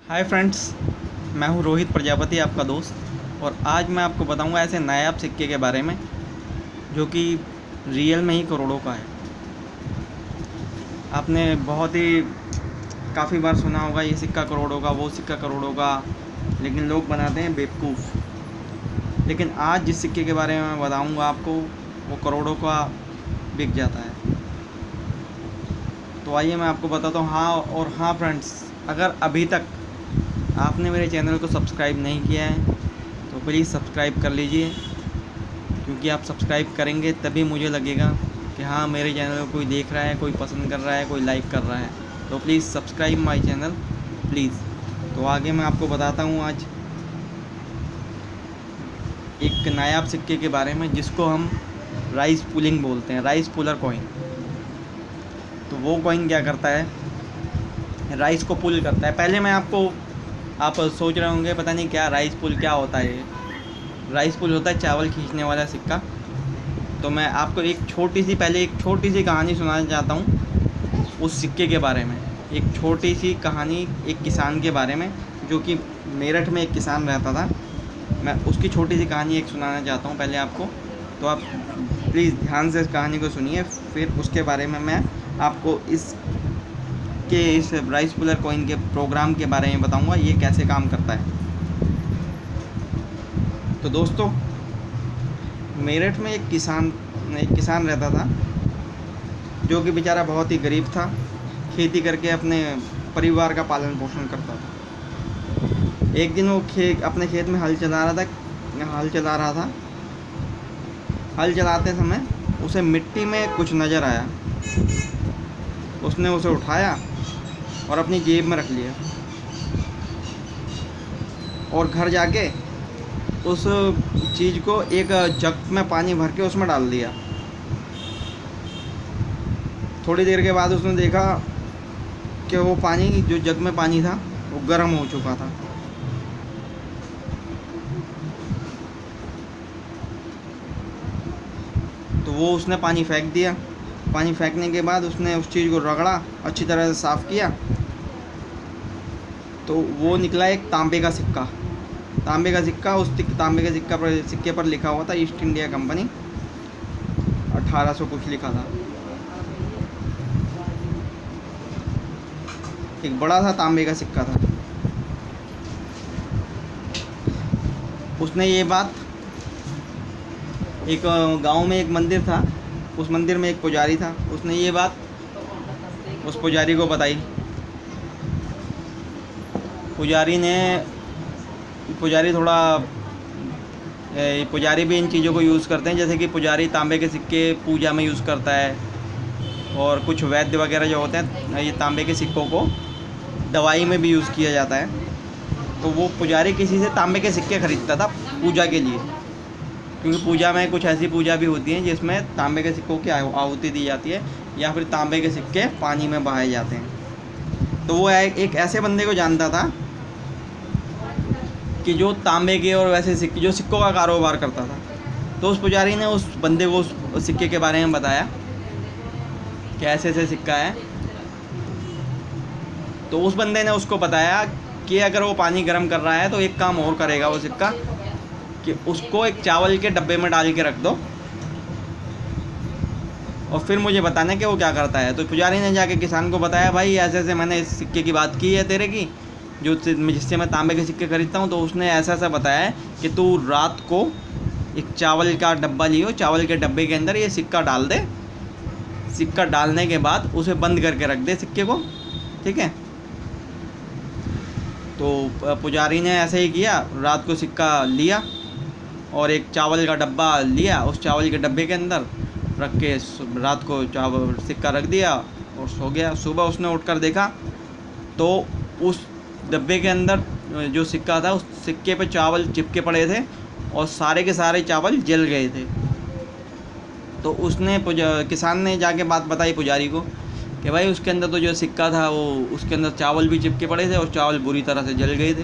Hi friends, मैं हूं रोहित प्रजापति, आपका दोस्त। और आज मैं आपको बताऊंगा ऐसे नायाब सिक्के के बारे में जो कि रियल में ही करोड़ों का है। आपने बहुत ही काफ़ी बार सुना होगा ये सिक्का करोड़ों का, वो सिक्का करोड़ों का, लेकिन लोग बनाते हैं बेवकूफ़। लेकिन आज जिस सिक्के के बारे में मैं बताऊंगा आपको, वो करोड़ों का बिक जाता है। तो आइए मैं आपको बताता हूँ। हाँ फ्रेंड्स, अगर अभी तक आपने मेरे चैनल को सब्सक्राइब नहीं किया है तो प्लीज़ सब्सक्राइब कर लीजिए, क्योंकि आप सब्सक्राइब करेंगे तभी मुझे लगेगा कि हाँ, मेरे चैनल को कोई देख रहा है, कोई पसंद कर रहा है, कोई लाइक कर रहा है। तो please subscribe my channel please. तो आगे मैं आपको बताता हूँ आज एक नायाब सिक्के के बारे में जिसको हम राइस पुलिंग बोलते हैं, राइस पुलर कॉइन। तो वो कॉइन क्या करता है, राइस को पुल करता है। पहले मैं आपको, आप सोच रहे होंगे पता नहीं क्या राइस पुल क्या होता है। राइस पुल होता है चावल खींचने वाला सिक्का। तो मैं आपको एक छोटी सी कहानी सुनाना चाहता हूँ उस सिक्के के बारे में। एक छोटी सी कहानी एक किसान के बारे में, जो कि मेरठ में एक किसान रहता था। मैं उसकी छोटी सी कहानी एक सुनाना चाहता हूँ पहले आपको। तो आप प्लीज़ ध्यान से इस कहानी को सुनिए, फिर उसके बारे में मैं आपको इस राइस पुलर कॉइन के प्रोग्राम के बारे में बताऊंगा, ये कैसे काम करता है। तो दोस्तों, मेरठ में एक किसान रहता था, जो कि बेचारा बहुत ही गरीब था। खेती करके अपने परिवार का पालन पोषण करता था। एक दिन वो अपने खेत में हल चला रहा था। हल चलाते समय उसे मिट्टी में कुछ नज़र आया। उसने उसे उठाया और अपनी जेब में रख लिया, और घर जाके उस चीज़ को एक जग में पानी भर के उसमें डाल दिया। थोड़ी देर के बाद उसने देखा कि वो पानी, जो जग में पानी था, वो गर्म हो चुका था। तो वो उसने पानी फेंक दिया। पानी फेंकने के बाद उसने उस चीज़ को रगड़ा, अच्छी तरह से साफ़ किया। तो वो निकला एक तांबे का सिक्का। उस तांबे के सिक्के पर लिखा हुआ था ईस्ट इंडिया कंपनी, 1800 कुछ लिखा था। एक बड़ा सा तांबे का सिक्का था। उसने ये बात, एक गांव में एक मंदिर था, उस मंदिर में एक पुजारी था, उसने ये बात उस पुजारी को बताई। पुजारी भी इन चीज़ों को यूज़ करते हैं। जैसे कि पुजारी तांबे के सिक्के पूजा में यूज़ करता है, और कुछ वैद्य वगैरह जो होते हैं, ये तांबे के सिक्कों को दवाई में भी यूज़ किया जाता है। तो वो पुजारी किसी से तांबे के सिक्के ख़रीदता था पूजा के लिए, क्योंकि पूजा में कुछ ऐसी पूजा भी होती है जिसमें तांबे के सिक्कों की आहुति दी जाती है, या फिर तांबे के सिक्के पानी में बहाए जाते हैं। तो वो एक ऐसे बंदे को जानता था कि जो तांबे के और वैसे सिक्कों का कारोबार करता था। तो उस पुजारी ने उस बंदे को उस सिक्के के बारे में बताया कि ऐसे ऐसे सिक्का है। तो उस बंदे ने उसको बताया कि अगर वो पानी गर्म कर रहा है तो एक काम और करेगा वो सिक्का, कि उसको एक चावल के डब्बे में डाल के रख दो, और फिर मुझे बताना कि वो क्या करता है। तो पुजारी ने जाके किसान को बताया, भाई ऐसे ऐसे मैंने इस सिक्के की बात की है तेरे की, जिससे मैं तांबे के सिक्के खरीदता हूँ। तो उसने ऐसा ऐसा बताया है कि तू रात को एक चावल का डब्बा लियो, चावल के डब्बे के अंदर ये सिक्का डाल दे। सिक्का डालने के बाद उसे बंद करके रख दे सिक्के को, ठीक है। तो पुजारी ने ऐसे ही किया। रात को सिक्का लिया और एक चावल का डब्बा लिया, उस चावल के डब्बे के अंदर रख के रात को सिक्का रख दिया और सो गया। सुबह उसने उठकर देखा तो उस डब्बे के अंदर जो सिक्का था, उस सिक्के पे चावल चिपके पड़े थे, और सारे के सारे चावल जल गए थे। तो किसान ने जाके बात बताई पुजारी को कि भाई उसके अंदर तो जो सिक्का था, वो उसके अंदर चावल भी चिपके पड़े थे और चावल बुरी तरह से जल गए थे।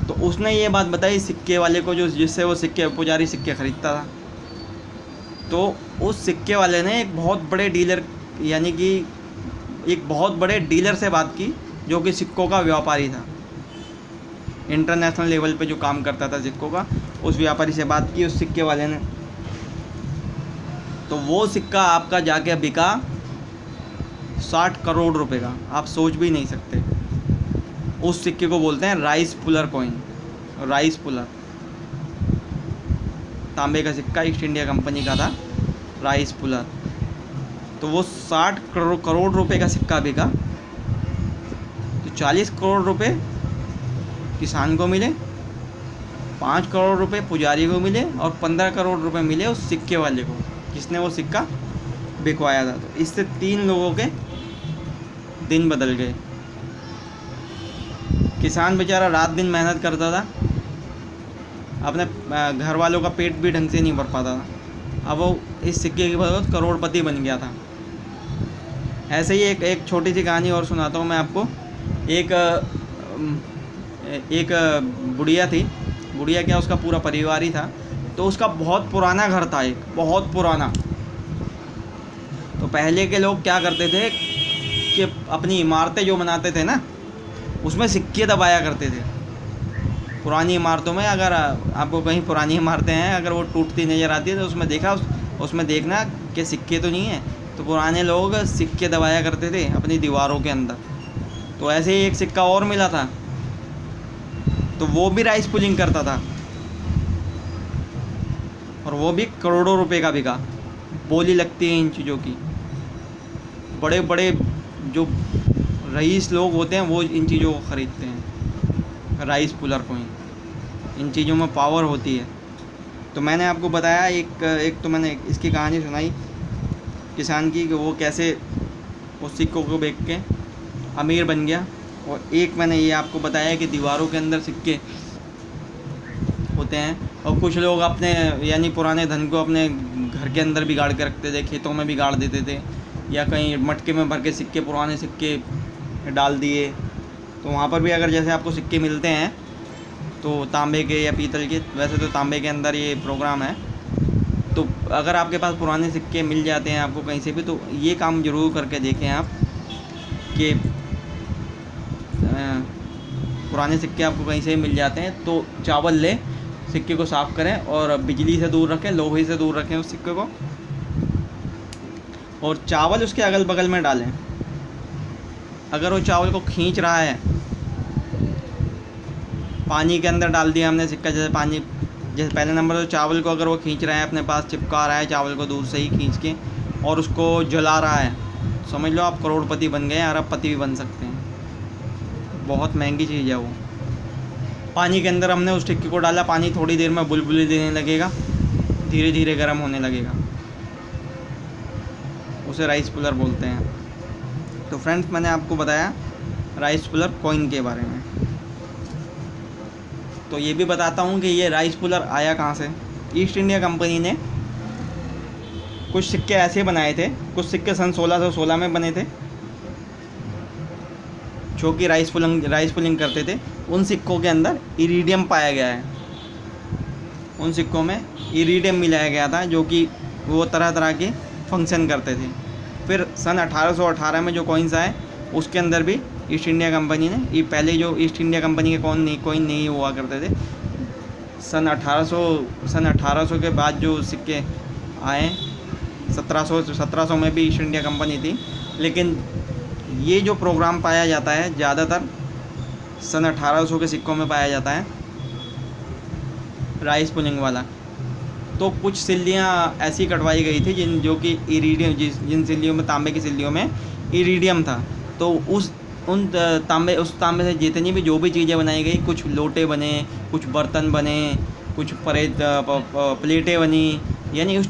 तो उसने ये बात बताई सिक्के वाले को, जिससे वो पुजारी सिक्के ख़रीदता था। तो उस सिक्के वाले ने एक बहुत बड़े डीलर से बात की जो कि सिक्कों का व्यापारी था, इंटरनेशनल लेवल पे जो काम करता था सिक्कों का, उस व्यापारी से बात की उस सिक्के वाले ने, तो वो सिक्का आपका जाके बिका 60 करोड़ रुपए का। आप सोच भी नहीं सकते। उस सिक्के को बोलते हैं rice puller coin, rice puller, तांबे का सिक्का, ईस्ट इंडिया कंपनी का था, राइस पुलर। तो वो 60 करोड़ रुपए का सिक्का बिका। तो 40 करोड़ रुपए किसान को मिले, 5 करोड़ रुपए पुजारी को मिले और 15 करोड़ रुपए मिले उस सिक्के वाले को जिसने वो सिक्का बिकवाया था। तो इससे 3 लोगों के दिन बदल गए। किसान बेचारा रात दिन मेहनत करता था, अपने घर वालों का पेट भी ढंग से नहीं भर पाता था। अब वो इस सिक्के की बदौलत करोड़पति बन गया था। ऐसे ही एक छोटी सी कहानी और सुनाता हूँ मैं आपको। एक बुढ़िया थी, बुढ़िया क्या, उसका पूरा परिवार ही था। तो उसका बहुत पुराना घर था, एक बहुत पुराना। तो पहले के लोग क्या करते थे कि अपनी इमारतें जो बनाते थे ना, उसमें सिक्के दबाया करते थे। पुरानी इमारतों में अगर आपको कहीं पुरानी इमारतें हैं, अगर वो टूटती नज़र आती है तो उसमें देखना कि सिक्के तो नहीं है। तो पुराने लोग सिक्के दबाया करते थे अपनी दीवारों के अंदर। तो ऐसे ही एक सिक्का और मिला था, तो वो भी राइस पुलिंग करता था और वो भी करोड़ों रुपए का बिका। बोली लगती है इन चीज़ों की। बड़े बड़े जो रईस लोग होते हैं वो इन चीज़ों को ख़रीदते हैं, राइस पुलर कॉइन। इन चीज़ों में पावर होती है। तो मैंने आपको बताया एक तो मैंने इसकी कहानी सुनाई किसान की कि वो कैसे उस सिक्कों को बेच के अमीर बन गया, और एक मैंने ये आपको बताया कि दीवारों के अंदर सिक्के होते हैं। और कुछ लोग अपने यानी पुराने धन को अपने घर के अंदर बिगाड़ के रखते थे, खेतों में बिगाड़ देते थे, या कहीं मटके में भर के सिक्के, पुराने सिक्के डाल दिए। तो वहाँ पर भी अगर जैसे आपको सिक्के मिलते हैं तो तांबे के या पीतल के, वैसे तो तांबे के अंदर ये प्रोग्राम है, तो अगर आपके पास पुराने सिक्के मिल जाते हैं आपको कहीं से भी, तो ये काम ज़रूर करके देखें आप कि पुराने सिक्के आपको कहीं से मिल जाते हैं तो चावल लें, सिक्के को साफ़ करें और बिजली से दूर रखें, लोहे से दूर रखें उस सिक्के को, और चावल उसके अगल बगल में डालें। अगर वो चावल को खींच रहा है, पानी के अंदर डाल दिया हमने सिक्का, जैसे पहले नंबर तो चावल को अगर वो खींच रहा है, अपने पास चिपका रहा है चावल को दूर से ही खींच के, और उसको जला रहा है, समझ लो आप करोड़पति बन गए, अरबपति भी बन सकते हैं। बहुत महंगी चीज़ है वो। पानी के अंदर हमने उस सिक्के को डाला, पानी थोड़ी देर में बुलबुली देने लगेगा, धीरे धीरे गर्म होने लगेगा, उसे राइस पुलर बोलते हैं। तो फ्रेंड्स, मैंने आपको बताया राइस पुलर कॉइन के बारे में। तो ये भी बताता हूँ कि ये राइस पुलर आया कहाँ से। ईस्ट इंडिया कंपनी ने कुछ सिक्के ऐसे बनाए थे, कुछ सिक्के सन 1616 में बने थे जो कि राइस पुलिंग करते थे। उन सिक्कों के अंदर इरिडियम पाया गया है, उन सिक्कों में इरिडियम मिलाया गया था, जो कि वो तरह तरह के फंक्शन करते थे। फिर सन 1818 में जो कॉइन्स आए उसके अंदर भी ईस्ट इंडिया कंपनी ने, ये पहले जो ईस्ट इंडिया कंपनी के कॉइन नहीं हुआ करते थे, सन 1800 के बाद जो सिक्के आए, 1700 में भी ईस्ट इंडिया कंपनी थी। लेकिन ये जो प्रोग्राम पाया जाता है ज़्यादातर सन 1800 के सिक्कों में पाया जाता है, राइस पुलिंग वाला। तो कुछ सिल्लियाँ ऐसी कटवाई गई थी जो कि इरिडियम, जिन सिल्लियों में, तांबे की सिल्लियों में इरिडियम था। तो उस तांबे से जितनी भी जो भी चीज़ें बनाई गई, कुछ लोटे बने, कुछ बर्तन बने, कुछ प्लेटें बनी, यानी उस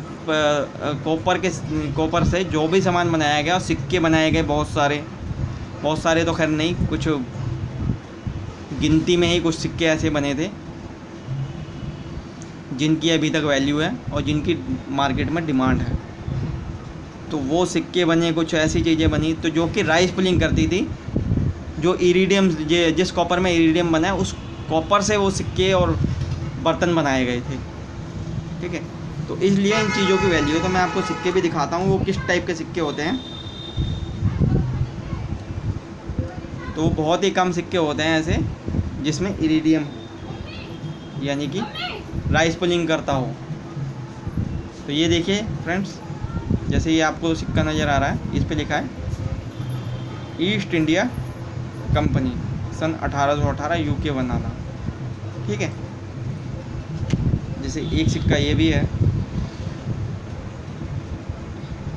कॉपर से जो भी सामान बनाया गया, सिक्के बनाए गए बहुत सारे तो खैर नहीं, कुछ गिनती में ही कुछ सिक्के ऐसे बने थे जिनकी अभी तक वैल्यू है और जिनकी मार्केट में डिमांड है। तो वो सिक्के बने, कुछ ऐसी चीज़ें बनी तो जो कि राइस पुलिंग करती थी। जो इरिडियम, जिस कॉपर में इरिडियम बना है, उस कॉपर से वो सिक्के और बर्तन बनाए गए थे। ठीक है, तो इसलिए इन चीज़ों की वैल्यू है। तो मैं आपको सिक्के भी दिखाता हूँ वो किस टाइप के सिक्के होते हैं। तो बहुत ही कम सिक्के होते हैं ऐसे जिसमें इरिडियम यानी कि राइस पुलिंग करता हो। तो ये देखिए फ्रेंड्स, जैसे ये आपको सिक्का नज़र आ रहा है, इस पे लिखा है ईस्ट इंडिया कंपनी सन 1818 यूके बनाना। ठीक है, जैसे एक सिक्का ये भी है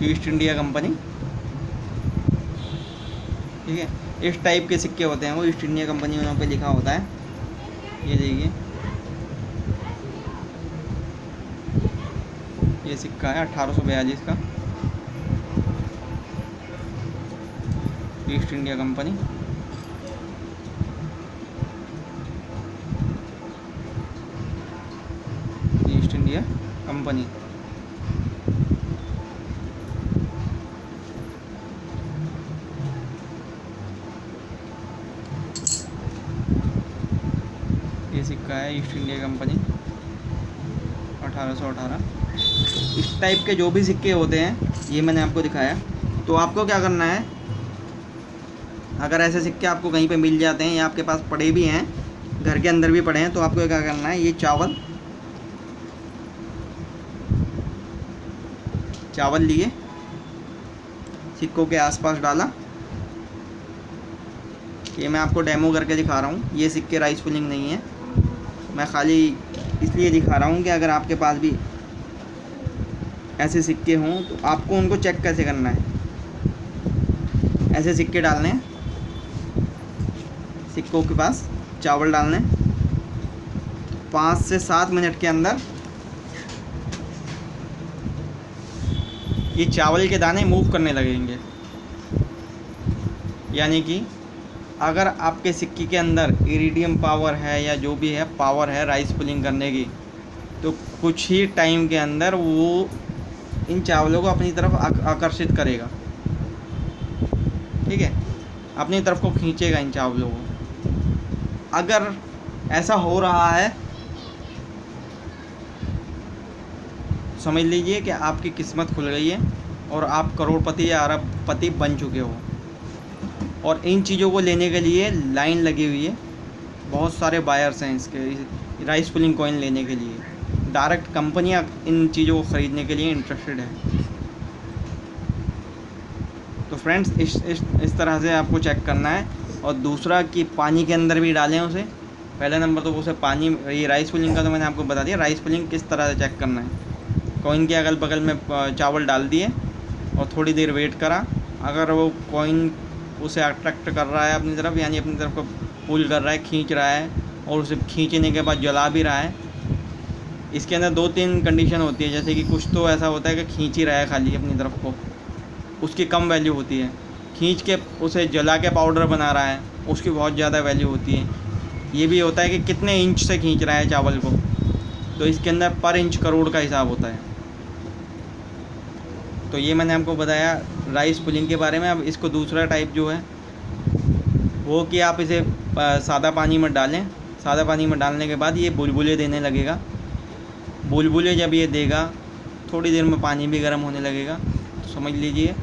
ईस्ट इंडिया कंपनी। ठीक है, इस टाइप के सिक्के होते हैं वो ईस्ट इंडिया कंपनी वहाँ पे लिखा होता है। ये देखिए, ये सिक्का है 1842 का, east India company. East India company. ये सिक्का है ईस्ट इंडिया कंपनी 1818। इस टाइप के जो भी सिक्के होते हैं ये मैंने आपको दिखाया। तो आपको क्या करना है, अगर ऐसे सिक्के आपको कहीं पे मिल जाते हैं या आपके पास पड़े भी हैं, घर के अंदर भी पड़े हैं, तो आपको क्या करना है, ये चावल लिए, सिक्कों के आसपास डाला। ये मैं आपको डेमो करके दिखा रहा हूँ, ये सिक्के राइस पुलिंग नहीं है, मैं खाली इसलिए दिखा रहा हूँ कि अगर आपके पास भी ऐसे सिक्के हों तो आपको उनको चेक कैसे करना है। ऐसे सिक्के डालने हैं, सिक्कों के पास चावल डालने, 5 से 7 मिनट के अंदर ये चावल के दाने मूव करने लगेंगे। यानी कि अगर आपके सिक्के के अंदर इरिडियम पावर है या जो भी है पावर है राइस पुलिंग करने की, तो कुछ ही टाइम के अंदर वो इन चावलों को अपनी तरफ आकर्षित करेगा। ठीक है, अपनी तरफ को खींचेगा इन चावलों को। अगर ऐसा हो रहा है, समझ लीजिए कि आपकी किस्मत खुल गई है और आप करोड़पति या अरबपति बन चुके हो। और इन चीज़ों को लेने के लिए लाइन लगी हुई है, बहुत सारे बायर्स हैं इसके राइस पुलिंग कॉइन लेने के लिए। डायरेक्ट कंपनियां इन चीज़ों को ख़रीदने के लिए इंटरेस्टेड है। तो फ्रेंड्स इस तरह से आपको चेक करना है। और दूसरा कि पानी के अंदर भी डालें उसे। पहला नंबर तो उसे पानी, ये राइस पुलिंग का तो मैंने आपको बता दिया। राइस पुलिंग किस तरह से चेक करना है, कॉइन के अगल बगल में चावल डाल दिए और थोड़ी देर वेट करा। अगर वो कॉइन उसे अट्रैक्ट कर रहा है अपनी तरफ, यानी अपनी तरफ को पुल कर रहा है, खींच रहा है, और उसे खींचने के बाद जला भी रहा है। इसके अंदर 2-3 कंडीशन होती है, जैसे कि कुछ तो ऐसा होता है कि खींच ही रहा है खाली अपनी तरफ को, उसकी कम वैल्यू होती है। खींच के उसे जला के पाउडर बना रहा है, उसकी बहुत ज़्यादा वैल्यू होती है। ये भी होता है कि कितने इंच से खींच रहा है चावल को, तो इसके अंदर पर इंच करोड़ का हिसाब होता है। तो ये मैंने आपको बताया राइस पुलिंग के बारे में। अब इसको दूसरा टाइप जो है वो कि आप इसे सादा पानी में डालें। सादा पानी में डालने के बाद ये बुलबुले देने लगेगा। बुलबुले जब ये देगा, थोड़ी देर में पानी भी गर्म होने लगेगा, तो समझ लीजिए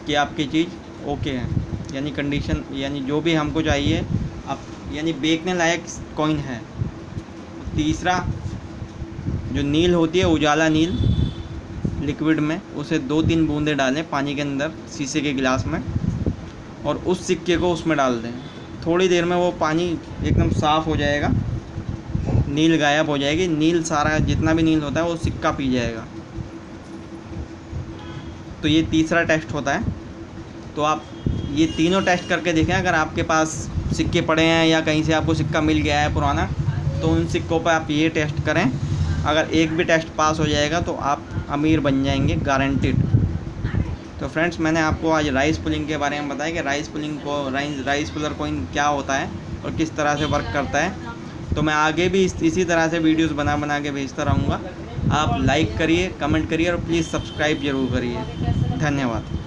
कि आपकी चीज़ ओके है, यानी कंडीशन, यानी जो भी हमको चाहिए आप, यानी बेचने लायक कॉइन है। तीसरा जो नील होती है, उजाला नील लिक्विड में, उसे 2-3 बूंदें डालें पानी के अंदर शीशे के गिलास में, और उस सिक्के को उसमें डाल दें। थोड़ी देर में वो पानी एकदम साफ़ हो जाएगा, नील गायब हो जाएगी। नील सारा जितना भी नील होता है वो सिक्का पी जाएगा। तो ये तीसरा टेस्ट होता है। तो आप ये तीनों टेस्ट करके देखें। अगर आपके पास सिक्के पड़े हैं या कहीं से आपको सिक्का मिल गया है पुराना, तो उन सिक्कों पर आप ये टेस्ट करें। अगर एक भी टेस्ट पास हो जाएगा तो आप अमीर बन जाएंगे, गारंटेड। तो फ्रेंड्स, मैंने आपको आज राइस पुलिंग के बारे में बताया कि राइस पुलर कॉइन क्या होता है और किस तरह से वर्क करता है। तो मैं आगे भी इसी तरह से वीडियोस बना के भेजता रहूँगा। आप लाइक करिए, कमेंट करिए और प्लीज़ सब्सक्राइब ज़रूर करिए। धन्यवाद।